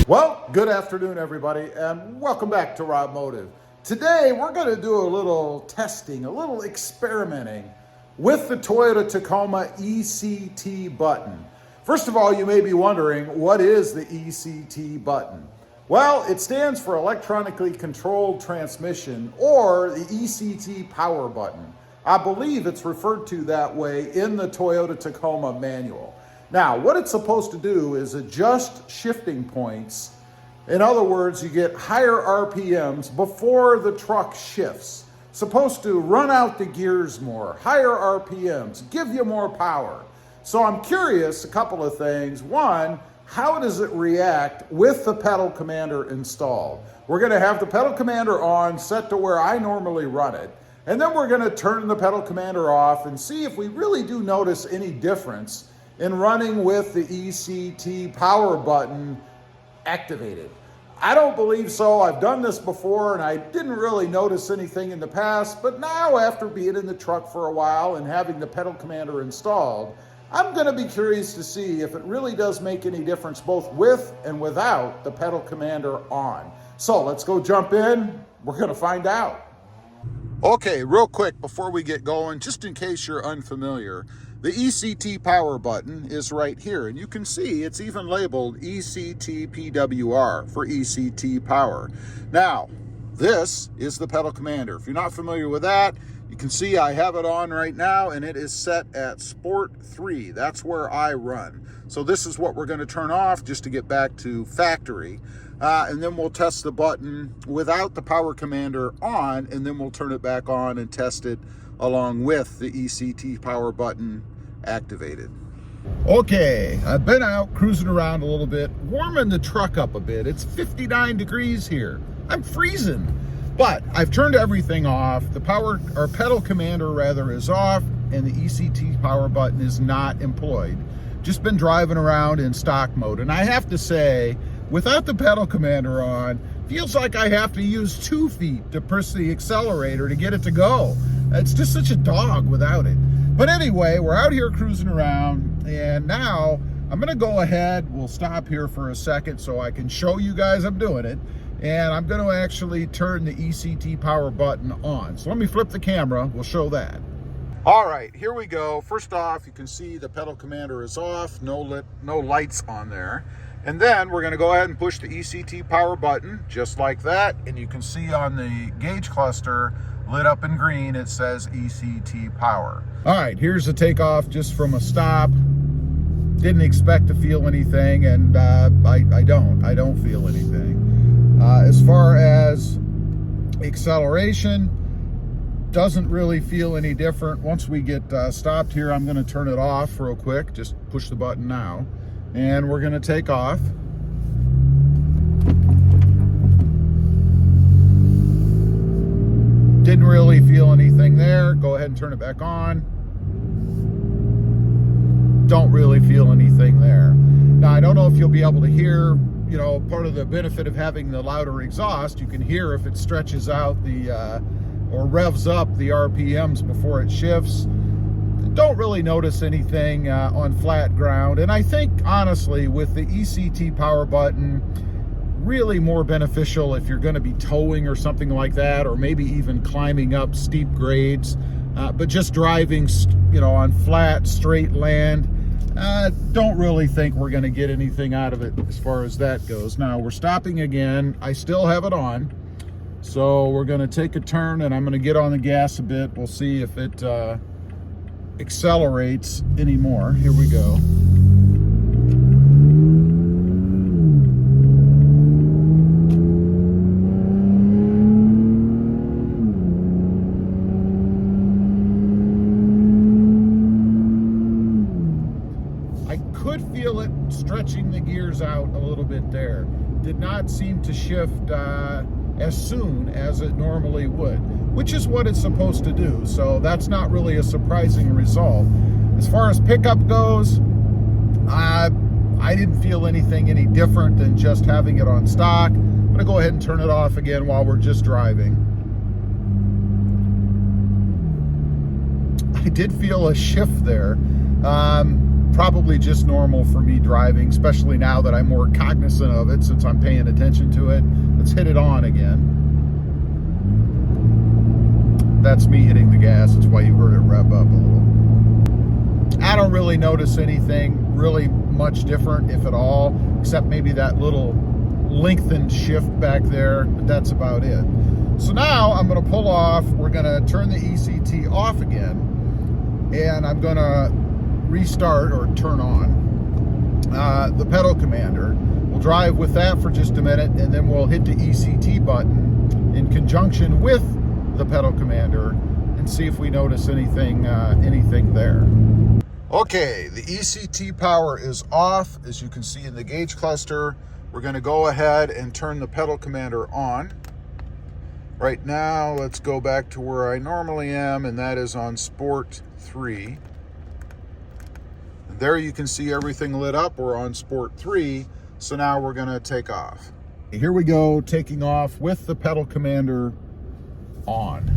Well, good afternoon, everybody, and welcome back to RobMotive. Today, we're going to do a little testing, a little experimenting with the Toyota Tacoma ECT button. First of all, you may be wondering, what is the ECT button? Well, it stands for Electronically Controlled Transmission, or the ECT power button. I believe it's referred to that way in the Toyota Tacoma manual. Now, what it's supposed to do is adjust shifting points. In other words, you get higher RPMs before the truck shifts. Supposed to run out the gears more, higher RPMs, give you more power. So I'm curious, a couple of things. One, how does it react with the pedal commander installed? We're gonna have the pedal commander on, set to where I normally run it. And then we're gonna turn the pedal commander off and see if we really do notice any difference in running with the ECT power button activated. I don't believe so. I've done this before and I didn't really notice anything in the past, but now after being in the truck for a while and having the pedal commander installed, I'm gonna be curious to see if it really does make any difference both with and without the pedal commander on. So let's go jump in. We're gonna find out. Okay, real quick before we get going, just in case you're unfamiliar, the ECT power button is right here, and you can see it's even labeled ECT PWR for ECT power. Now, this is the pedal commander. If you're not familiar with that, you can see I have it on right now, and it is set at Sport 3. That's where I run. So this is what we're going to turn off just to get back to factory. And then we'll test the button without the power commander on, and then we'll turn it back on and test it along with the ECT power button activated. Okay, I've been out cruising around a little bit, warming the truck up a bit. It's 59 degrees here. I'm freezing, but I've turned everything off. The pedal commander rather is off, and the ECT power button is not employed. Just been driving around in stock mode, and I have to say, without the pedal commander on, feels like I have to use 2 feet to press the accelerator to get it to go. It's just such a dog without it. But anyway, we're out here cruising around, and now I'm gonna go ahead, we'll stop here for a second so I can show you guys I'm doing it, and I'm gonna actually turn the ECT power button on. So let me flip the camera, we'll show that. All right, here we go. First off, you can see the pedal commander is off, no lights on there. And then we're gonna go ahead and push the ECT power button, just like that. And you can see on the gauge cluster, lit up in green, it says ECT power. All right, here's the takeoff just from a stop. Didn't expect to feel anything, and I don't feel anything. As far as acceleration, doesn't really feel any different. Once we get stopped here, I'm gonna turn it off real quick. Just push the button now. And we're gonna take off. Didn't really feel anything there. Go ahead and turn it back on. Don't really feel anything there. Now, I don't know if you'll be able to hear, you know, part of the benefit of having the louder exhaust, you can hear if it stretches out the, or revs up the RPMs before it shifts. Don't really notice anything on flat ground. And I think, honestly, with the ECT power button, really more beneficial if you're gonna be towing or something like that, or maybe even climbing up steep grades. But just driving, you know, on flat, straight land, don't really think we're gonna get anything out of it as far as that goes. Now, we're stopping again. I still have it on. So we're gonna take a turn, and I'm gonna get on the gas a bit. We'll see if it accelerates anymore. Here we go. I could feel it stretching the gears out a little bit there. Did not seem to shift as soon as it normally would, which is what it's supposed to do. So that's not really a surprising result. As far as pickup goes, I didn't feel anything any different than just having it on stock. I'm gonna go ahead and turn it off again while we're just driving. I did feel a shift there. Probably just normal for me driving, especially now that I'm more cognizant of it since I'm paying attention to it. Let's hit it on again. That's me hitting the gas. That's why you heard it rev up a little. I don't really notice anything really much different, if at all, except maybe that little lengthened shift back there, but that's about it. So now I'm going to pull off. We're going to turn the ECT off again, and I'm going to restart or turn on the pedal commander. We'll drive with that for just a minute, and then we'll hit the ECT button in conjunction with the pedal commander and see if we notice anything there. Okay, the ECT power is off, as you can see in the gauge cluster. We're going to go ahead and turn the pedal commander on. Right now, let's go back to where I normally am, and that is on Sport 3. And there you can see everything lit up. We're on Sport 3, so now we're going to take off. Here we go, taking off with the pedal commander on.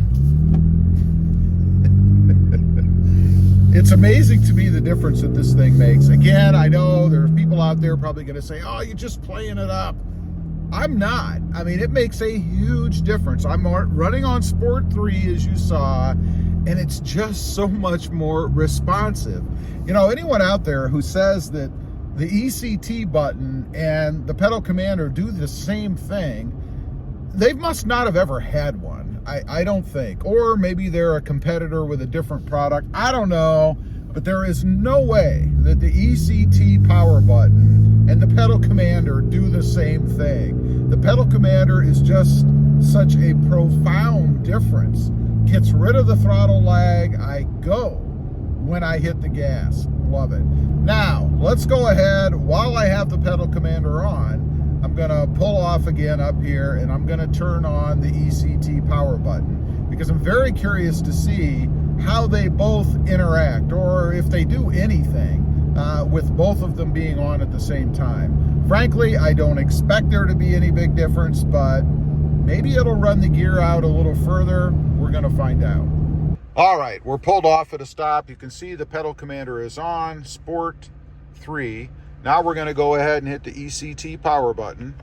It's amazing to me the difference that this thing makes. Again, I know there's people out there probably going to say, oh, you're just playing it up. I'm not. I mean, it makes a huge difference. I'm running on Sport 3, as you saw, and it's just so much more responsive. You know, anyone out there who says that the ECT button and the pedal commander do the same thing, they must not have ever had one. I don't think. Or maybe they're a competitor with a different product. I don't know. But there is no way that the ECT power button and the pedal commander do the same thing. The pedal commander is just such a profound difference. Gets rid of the throttle lag. I go when I hit the gas. Love it. Now, let's go ahead. While I have the pedal commander on, I'm going to pull off again up here, and I'm going to turn on the ECT power button because I'm very curious to see how they both interact, or if they do anything with both of them being on at the same time. Frankly, I don't expect there to be any big difference, but maybe it'll run the gear out a little further. We're going to find out. All right, we're pulled off at a stop. You can see the pedal commander is on, Sport 3. Now we're going to go ahead and hit the ECT power button.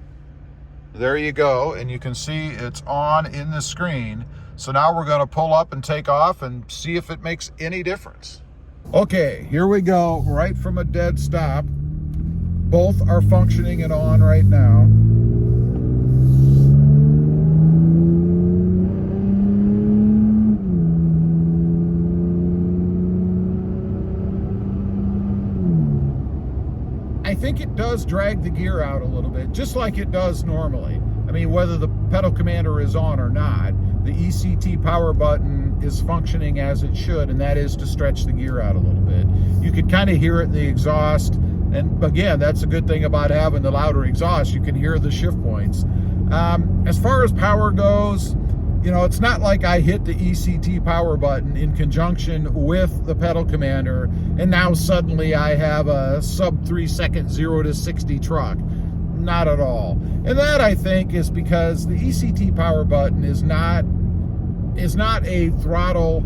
There you go, and you can see it's on in the screen. So now we're going to pull up and take off and see if it makes any difference. Okay, here we go, right from a dead stop. Both are functioning and on right now. I think it does drag the gear out a little bit, just like it does normally. I mean, whether the pedal commander is on or not, the ECT power button is functioning as it should, and that is to stretch the gear out a little bit. You could kind of hear it in the exhaust, and again, that's a good thing about having the louder exhaust. You can hear the shift points. As far as power goes, you know, it's not like I hit the ECT power button in conjunction with the pedal commander, and now suddenly I have a sub 3 second 0 to 60 truck. Not at all. And that, I think, is because the ECT power button is not a throttle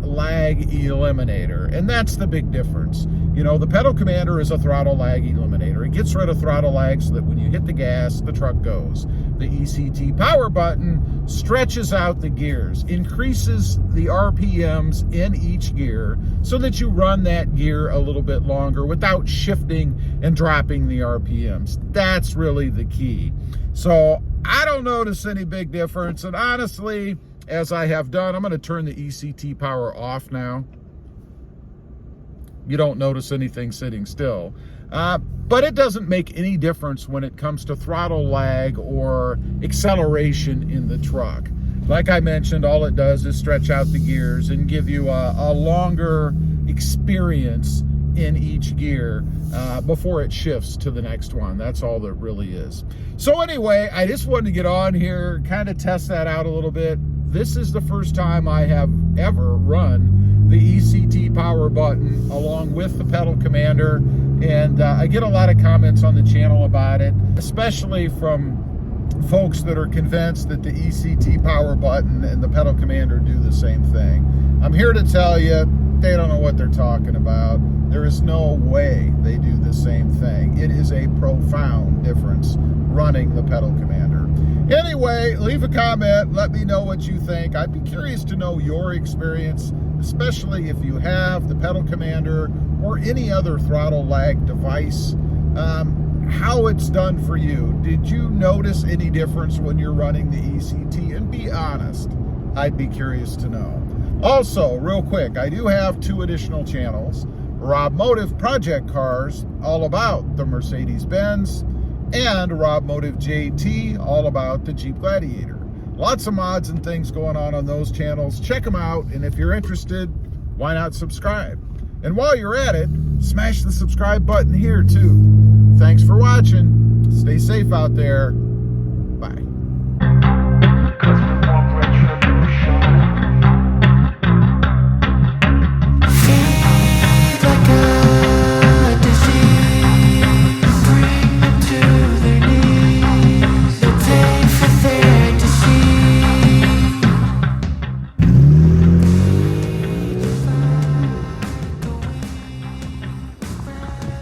lag eliminator, and that's the big difference. You know, the pedal commander is a throttle lag eliminator. It gets rid of throttle lag so that when you hit the gas, the truck goes. The ECT power button stretches out the gears, increases the RPMs in each gear so that you run that gear a little bit longer without shifting and dropping the RPMs. That's really the key. So I don't notice any big difference, and honestly, as I have done, I'm going to turn the ECT power off now. You don't notice anything sitting still. But it doesn't make any difference when it comes to throttle lag or acceleration in the truck. Like I mentioned, all it does is stretch out the gears and give you a longer experience in each gear before it shifts to the next one. That's all that really is. So anyway, I just wanted to get on here, kind of test that out a little bit. This is the first time I have ever run the ECT power button along with the pedal commander, and I get a lot of comments on the channel about it, especially from folks that are convinced that the ECT power button and the pedal commander do the same thing. I'm here to tell you, they don't know what they're talking about. There is no way they do the same thing. It is a profound difference running the pedal commander. Anyway, leave a comment. Let me know what you think. I'd be curious to know your experience, especially if you have the pedal commander or any other throttle lag device, how it's done for you. Did you notice any difference when you're running the ECT? And be honest, I'd be curious to know. Also, real quick, I do have 2 additional channels. RobMotive Project Cars, all about the Mercedes-Benz, and RobMotive JT, all about the Jeep Gladiator. Lots of mods and things going on those channels. Check them out, and if you're interested, why not subscribe? And while you're at it, smash the subscribe button here too. Thanks for watching. Stay safe out there.